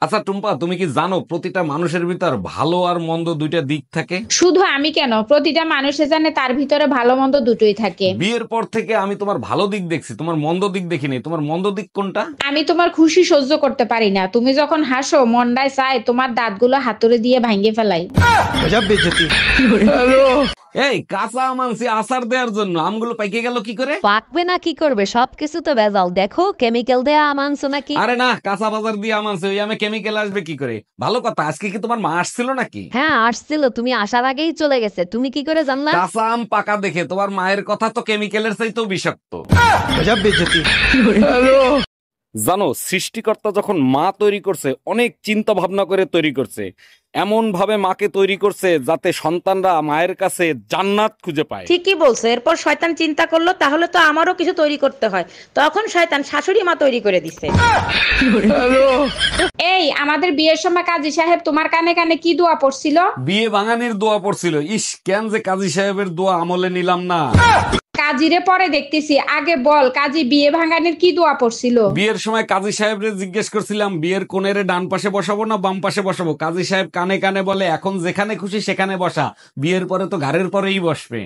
আচ্ছা টুম্পা, তুমি কি জানো প্রতিটা মানুষের ভিতর ভালো আর মন্দ দুইটা দিক থাকে? শুধু আমি কেন, প্রতিটা মানুষে জানে তার ভিতরে ভালো মন্দ দুটোই থাকে। বিয়ের পর থেকে আমি তোমার ভালো দিক দেখছি, তোমার মন্দ দিক দেখিনি। তোমার মন্দ দিক কোনটা? আমি তোমার খুশি সহ্য করতে পারি না। তুমি যখন হাসো মন্ডায় চায় তোমার দাঁতগুলো হাতুড়ে দিয়ে ভাঙে ফেলাই। এই কাঁচা আম আনছি আচার দেওয়ার জন্য, আমগুলো পাইকে গেল কি করে? পাকবে না কি করবে, সবকিছু তো ভেজাল। দেখো কেমিক্যাল দেয়া আম আনছো নাকি? আরে না, কাঁচা বাজার দিয়ে আম আনছে, ওই আমে কেমিক্যাল আসবে কি করে? ভালো কথা, আজকে কি তোমার মা আসছিল নাকি? হ্যাঁ আসছিল, তুমি আসার আগেই চলে গেছে। তুমি কি করে জানলা? কাঁচা আম পাকা দেখে তোমার মায়ের কথা তো কেমিক্যালের চাইতেও বিষাক্ত। জানো, সৃষ্টিকর্তা যখন মা তৈরি করছে অনেক চিন্তা ভাবনা করে তৈরি করছে। এমন ভাবে মাকে তৈরি করছে যাতে সন্তানরা মায়ের কাছে জান্নাত খুঁজে পায়। ঠিকই বলছো। এরপর শয়তান চিন্তা করলো তাহলে তো আমারও কিছু তৈরি করতে হয়, তখন শয়তান শাশুড়ি মা তৈরি করে দিছে। এই আমাদের বিয়ের সময় কাজী সাহেব তোমার কানে কানে কি দোয়া পড়ছিল? বিয়ে ভাঙানির দোয়া পড়ছিল। ইস, কেন যে কাজী সাহেবের দোয়া আমলে নিলাম না। কাজীরে পরে দেখতেছি, আগে বল কাজী বিয়ে ভাঙানির কি দোয়া পড়ছিল? বিয়ের সময় কাজী সাহেবরে জিজ্ঞেস করছিলাম বিয়ের কোণেরে ডান পাশে বসাবো না বাম পাশে বসাবো। কাজী সাহেব কানে কানে বলে এখন যেখানে খুশি সেখানে বসা, বিয়ের পরে তো ঘাড়ের পরেই বসবে।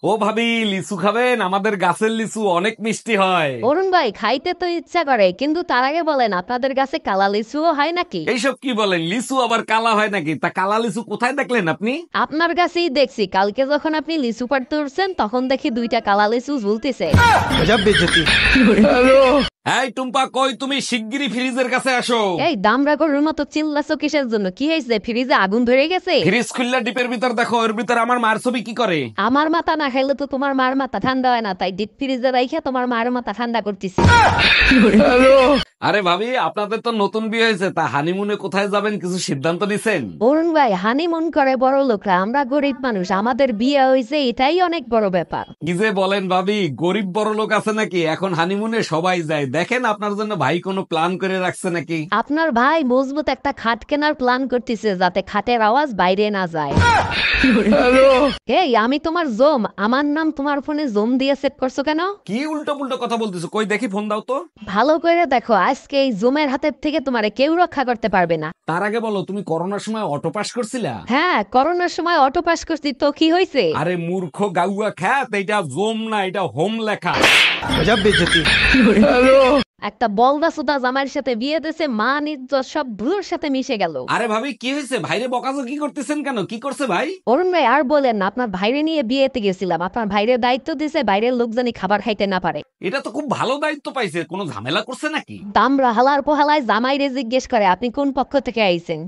ও ভাবি, লিচু খাবেন? আমাদের গাছের লিচু অনেক মিষ্টি হয়। অরুণ ভাই, খাইতে তো ইচ্ছা করে, কিন্তু তার আগে বলেন আপনাদের কাছে কালা লিচুও হয় নাকি? এইসব কি বলেন? লিচু আবার কালা হয় নাকি? তা কালা লিচু কোথায় দেখলেন আপনি? আপনার কাছেই দেখছি। কালকে যখন আপনি লিচু পাড়তে উঠছেন তখন দেখি দুইটা কালা লিচু ঝুলতেছে। এই টুম্পা, কই তুমি? শিগগিরই ফ্রিজের কাছে আসো। এই দামরা গরুর মতো চিল্লাছো কিসের জন্য? কি হয়েছে? ফ্রিজে আগুন ধরে গেছে? ফ্রিজ খুললা ডিপের ভিতর দেখো, এর ভিতর আমার মার ছবি কি করে? আমার মাথা না খাইলে তো তোমার মার মাথা ঠান্ডা হয় না, তাই ডিপ ফ্রিজে রাইখা তোমার মার মাথা ঠান্ডা করতেছি। আরে ভাবি, আপনাদের তো নতুন বিয়ে হয়েছে, তা হানিমুনে কোথায় যাবেন কিছু সিদ্ধান্ত নিছেন? অরুণ ভাই, হানিমুন করে বড় লোকরা, আমরা গরিব মানুষ, আমাদের বিয়ে হয়েছে এটাই অনেক বড় ব্যাপার। কি যে বলেন ভাবি, গরিব বড় লোক আছে নাকি? এখন হানিমুনে সবাই যায়। দেখেন আপনার জন্য ভাই কোনো প্ল্যান করে রাখছে নাকি? আপনার ভাই মজবুত একটা খাট কেনার প্ল্যান করতেছে যাতে খাটের আওয়াজ বাইরে না যায়। এই আমি তোমার জম, আমার নাম তোমার ফোনে জম দিয়ে সেট করছো কেন? কি উল্টো পুল্টো কথা বলতেছো? কই দেখি, ফোন দাও তো। ভালো করে দেখো, আজকে এই জমের হাতের থেকে তোমারে কেউ রক্ষা করতে পারবে না। তার আগে বলো, তুমি করোনার সময় অটো পাস করছিলা? হ্যাঁ, করোনার সময় অটো পাস করছি, তো কি হয়েছে? আরে মূর্খ গাউয়া খ্যাত, এটা জোম না, এটা হোম লেখা। একটা বলদা সুদা জামাইয়ের সাথে বিয়ে দিয়েছে, মা ইজ্জত সব ধুলোর সাথে মিশে গেল। আরে ভাবি, কি হয়েছে? ভাইরে বকাজকি করতেছেন কেন? কি করছে ভাই? অরুণ ভাই আর বলেন না, আপনার ভাইরে নিয়ে বিয়েতে গেছিলাম, আপনার ভাইরে দায়িত্ব দিয়েছে বাইরের লোক জানি খাবার খাইতে না পারে। এটা তো খুব ভালো দায়িত্ব পাইছে, কোনো ঝামেলা করছে নাকি? দামরা হালার পোহালায় জামাইরে জিজ্ঞেস করে আপনি কোন পক্ষ থেকে আইছেন।